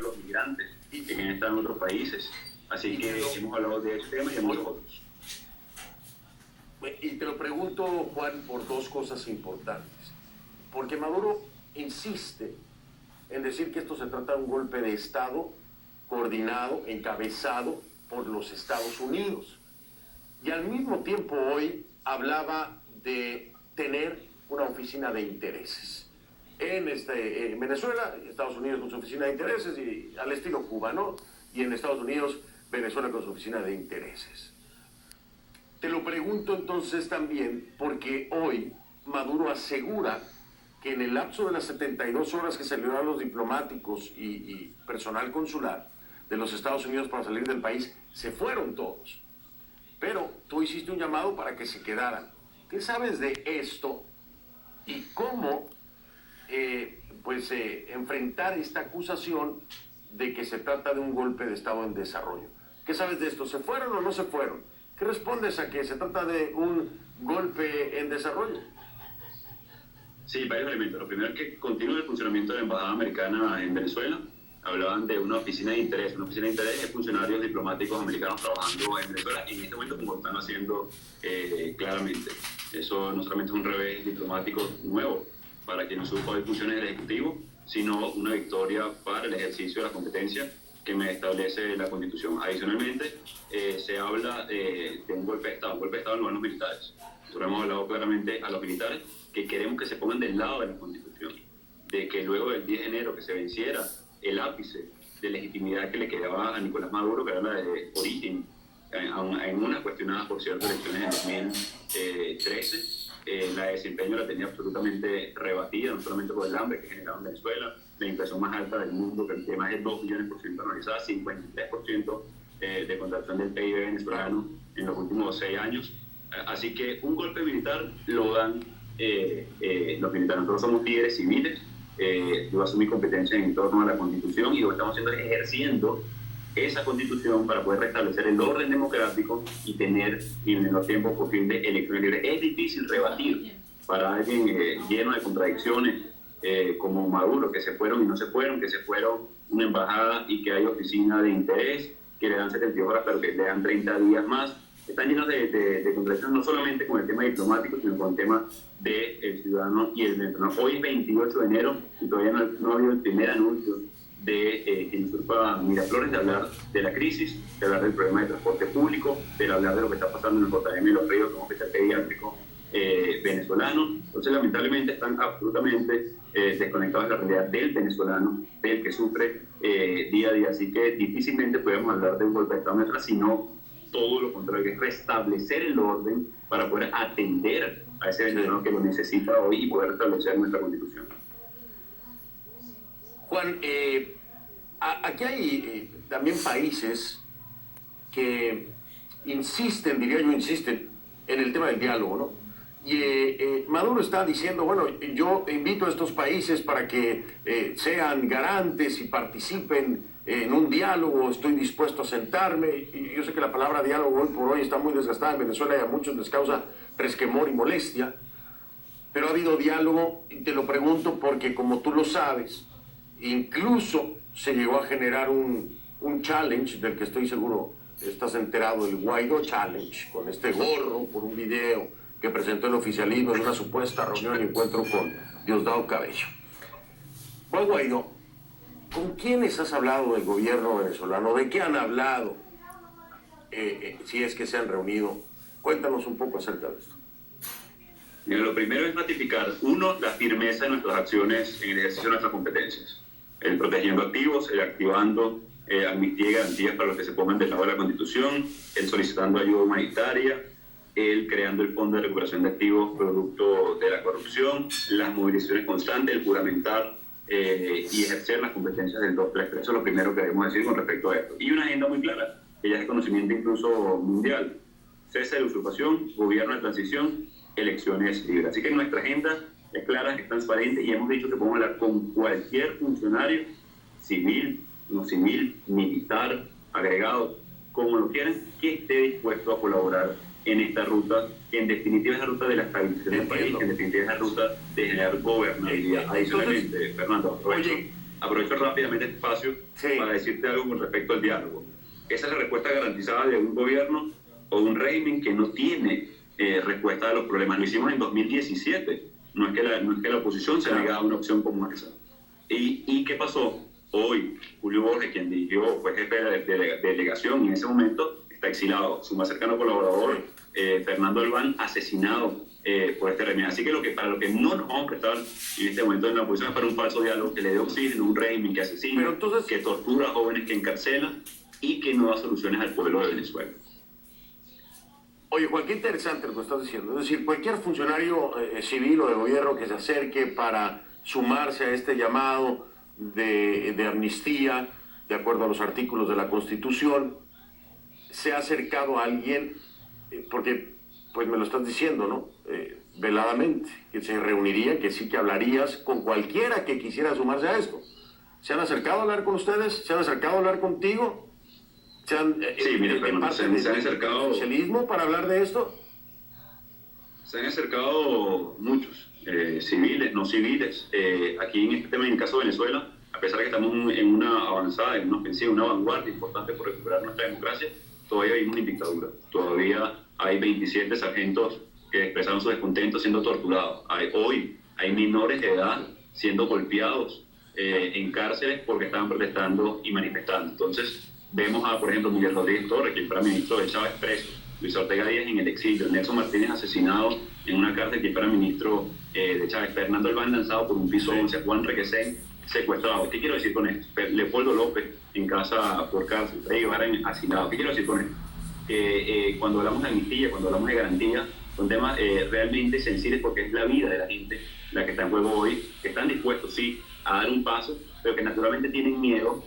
los migrantes que quieren estar en otros países. Así que hemos hablado de este tema y de muchos otros. Y te lo pregunto, Juan, por dos cosas importantes. Porque Maduro insiste en decir que esto se trata de un golpe de Estado coordinado, encabezado por los Estados Unidos. Y al mismo tiempo hoy hablaba de tener una oficina de intereses. En Venezuela, Estados Unidos con su oficina de intereses, y al estilo Cuba, ¿no? Y en Estados Unidos, Venezuela con su oficina de intereses. Te lo pregunto entonces también porque hoy Maduro asegura que en el lapso de las 72 horas que salieron los diplomáticos y personal consular de los Estados Unidos para salir del país, se fueron todos. Pero tú hiciste un llamado para que se quedaran. ¿Qué sabes de esto y cómo enfrentar esta acusación de que se trata de un golpe de Estado en desarrollo? ¿Qué sabes de esto? ¿Se fueron o no se fueron? ¿Qué respondes a que se trata de un golpe en desarrollo? Sí, varios elementos. Lo primero es que continúa el funcionamiento de la Embajada Americana en Venezuela. Hablaban de una oficina de interés. Una oficina de interés de funcionarios diplomáticos americanos trabajando en Venezuela y en este momento, como lo están haciendo claramente. Eso no solamente es un revés diplomático nuevo para quien no supo de funciones del Ejecutivo, sino una victoria para el ejercicio de la competencia que me establece la Constitución. Adicionalmente, se habla de un golpe de Estado en los militares. Nosotros hemos hablado claramente a los militares que queremos que se pongan del lado de la Constitución, de que luego del 10 de enero que se venciera el ápice de legitimidad que le quedaba a Nicolás Maduro, que era la de origen, en unas cuestionadas, por cierto, elecciones en 2013, la de desempeño la tenía absolutamente rebatida, no solamente por el hambre que generaba en Venezuela, la inflación más alta del mundo, que tiene más de 2 billones por ciento anualizada, 53% de contracción del PIB venezolano en los últimos 6 años. Así que un golpe militar lo dan los militares. Nosotros somos líderes civiles, yo asumí competencia en torno a la Constitución y lo que estamos haciendo es ejerciendo esa Constitución para poder restablecer el orden democrático y tener en el menor tiempo posible elecciones libres. Es difícil rebatir para alguien lleno de contradicciones como Maduro, que se fueron y no se fueron, que se fueron una embajada y que hay oficina de interés, que le dan 72 horas pero que le dan 30 días más. Están llenos de contradicciones, no solamente con el tema diplomático, sino con el tema del ciudadano y el venezolano. Hoy es 28 de enero y todavía no ha habido el primer anuncio de quien usurpa Miraflores, de hablar de la crisis, de hablar del problema de transporte público, de hablar de lo que está pasando en el JM de los Ríos como hospital pediátrico venezolano. Entonces, lamentablemente, están absolutamente desconectados de la realidad del venezolano, del que sufre día a día. Así que difícilmente podemos hablar de un golpe de Estado en Venezuela, sino todo lo contrario, que es restablecer el orden para poder atender a ese venezolano que lo necesita hoy y poder restablecer nuestra Constitución. Juan, aquí hay también países que insisten, diría yo, insisten en el tema del diálogo, ¿no? Y Maduro está diciendo, bueno, yo invito a estos países para que sean garantes y participen en un diálogo, estoy dispuesto a sentarme. Y yo sé que la palabra diálogo hoy por hoy está muy desgastada en Venezuela y a muchos les causa resquemor y molestia, pero ha habido diálogo, y te lo pregunto porque, como tú lo sabes, incluso se llegó a generar un challenge del que estoy seguro estás enterado, el Guaidó Challenge, con este gorro por un video que presentó el oficialismo en una supuesta reunión y encuentro con Diosdado Cabello. Juan Guaidó, ¿con quiénes has hablado del gobierno venezolano? ¿De qué han hablado? Si es que se han reunido. Cuéntanos un poco acerca de esto. Mira, lo primero es ratificar, uno, la firmeza de nuestras acciones en el ejercicio de nuestras competencias. El protegiendo activos, el activando amnistía y garantías para los que se pongan del lado de la Constitución, el solicitando ayuda humanitaria, el creando el Fondo de Recuperación de Activos producto de la corrupción, las movilizaciones constantes, el juramentar y ejercer las competencias del 233. Eso es lo primero que debemos decir con respecto a esto. Y una agenda muy clara, que ya es de conocimiento incluso mundial. Cese de usurpación, gobierno de transición, elecciones libres. Así que nuestra agenda es clara, es transparente y hemos dicho que podemos hablar con cualquier funcionario, civil, no civil, militar, agregado, como lo quieran, que esté dispuesto a colaborar en esta ruta, que en definitiva es la ruta de la estabilización del país, que en definitiva es la ruta de generar gobernabilidad. Adicionalmente, Fernando, oye, aprovecho rápidamente este espacio para decirte algo con respecto al diálogo. Esa es la respuesta garantizada de un gobierno o un régimen que no tiene respuesta a los problemas. Lo hicimos en 2017. No es que la oposición se negara a una opción como esa. ¿Y qué pasó? Hoy, Julio Borges, quien dirigió, fue jefe de delegación y en ese momento está exilado. Su más cercano colaborador, Fernando Albán, asesinado por este régimen. Así que para lo que no nos vamos a prestar en este momento en la oposición es para un falso diálogo que le dé oxígeno a un régimen que asesina, entonces, que tortura a jóvenes, que encarcela y que no da soluciones al pueblo de Venezuela. Oye, Juan, qué interesante lo que estás diciendo. Es decir, cualquier funcionario civil o de gobierno que se acerque para sumarse a este llamado de amnistía, de acuerdo a los artículos de la Constitución, se ha acercado a alguien, porque pues me lo estás diciendo, ¿no? Veladamente, que se reuniría, que sí que hablarías con cualquiera que quisiera sumarse a esto. ¿Se han acercado a hablar con ustedes? ¿Se han acercado a hablar contigo? ¿Se han, sí, mire, se han acercado oficialismo para hablar de esto? Se han acercado muchos, civiles, no civiles. Aquí en este tema, en el caso de Venezuela, a pesar de que estamos en una avanzada, en una ofensiva, una vanguardia importante por recuperar nuestra democracia, todavía vivimos en dictadura. Todavía hay 27 sargentos que expresaron su descontento siendo torturados. Hoy hay menores de edad siendo golpeados en cárceles porque estaban protestando y manifestando. Entonces, vemos a, por ejemplo, Miguel Rodríguez Torres, quien fuera ministro de Chávez, preso, Luis Ortega Díaz en el exilio, Nelson Martínez asesinado en una cárcel, quien fuera ministro de Chávez, Fernando Albán lanzado por un piso 11, Juan Requesén secuestrado. ¿Qué quiero decir con esto? Leopoldo López en casa por cárcel, Freddy Guevara asilado. ¿Qué quiero decir con esto? Que cuando hablamos de amnistía, cuando hablamos de garantía, son temas realmente sensibles porque es la vida de la gente la que está en juego hoy, que están dispuestos, sí, a dar un paso, pero que naturalmente tienen miedo,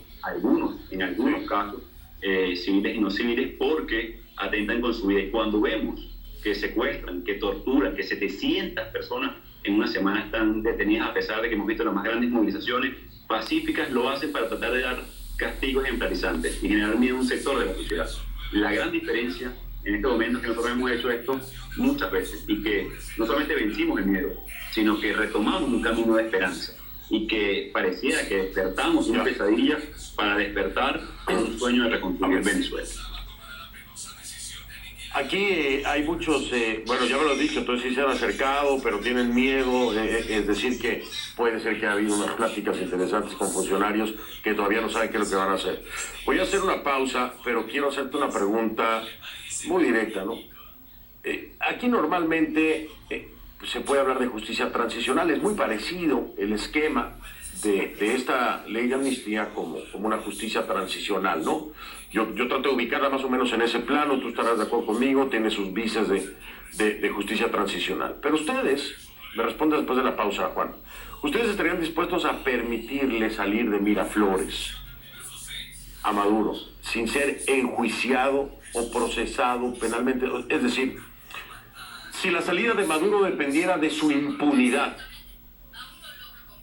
en algunos casos, civiles y no civiles, porque atentan con su vida. Y cuando vemos que secuestran, que torturan, que 700 personas en una semana están detenidas, a pesar de que hemos visto las más grandes movilizaciones pacíficas, lo hacen para tratar de dar castigos ejemplarizantes y generar miedo a un sector de la sociedad. La gran diferencia en este momento es que nosotros hemos hecho esto muchas veces y que no solamente vencimos el miedo, sino que retomamos un camino de esperanza y que pareciera que despertamos una pesadilla para despertar en un sueño de reconstruir Venezuela. Aquí hay muchos, bueno, ya me lo has dicho, entonces sí se han acercado, pero tienen miedo, es decir, que puede ser que ha habido unas pláticas interesantes con funcionarios que todavía no saben qué es lo que van a hacer. Voy a hacer una pausa, pero quiero hacerte una pregunta muy directa, ¿no? Aquí normalmente se puede hablar de justicia transicional, es muy parecido el esquema de esta ley de amnistía como una justicia transicional, ¿no? Yo trato de ubicarla más o menos en ese plano, tú estarás de acuerdo conmigo, tiene sus vices de justicia transicional. Pero ustedes, me responden después de la pausa, Juan, ¿ustedes estarían dispuestos a permitirle salir de Miraflores a Maduro sin ser enjuiciado o procesado penalmente? Es decir, si la salida de Maduro dependiera de su impunidad,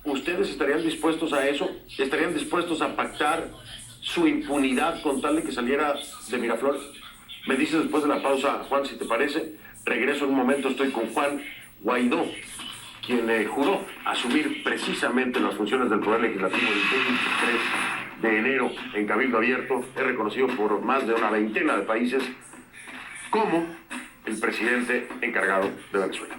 ¿ustedes estarían dispuestos a eso? ¿Estarían dispuestos a pactar su impunidad con tal de que saliera de Miraflores? Me dices después de la pausa, Juan, si te parece. Regreso en un momento, estoy con Juan Guaidó, quien juró asumir precisamente las funciones del Poder Legislativo el 23 de enero en Cabildo Abierto. Es reconocido por más de una veintena de países como el presidente encargado de Venezuela.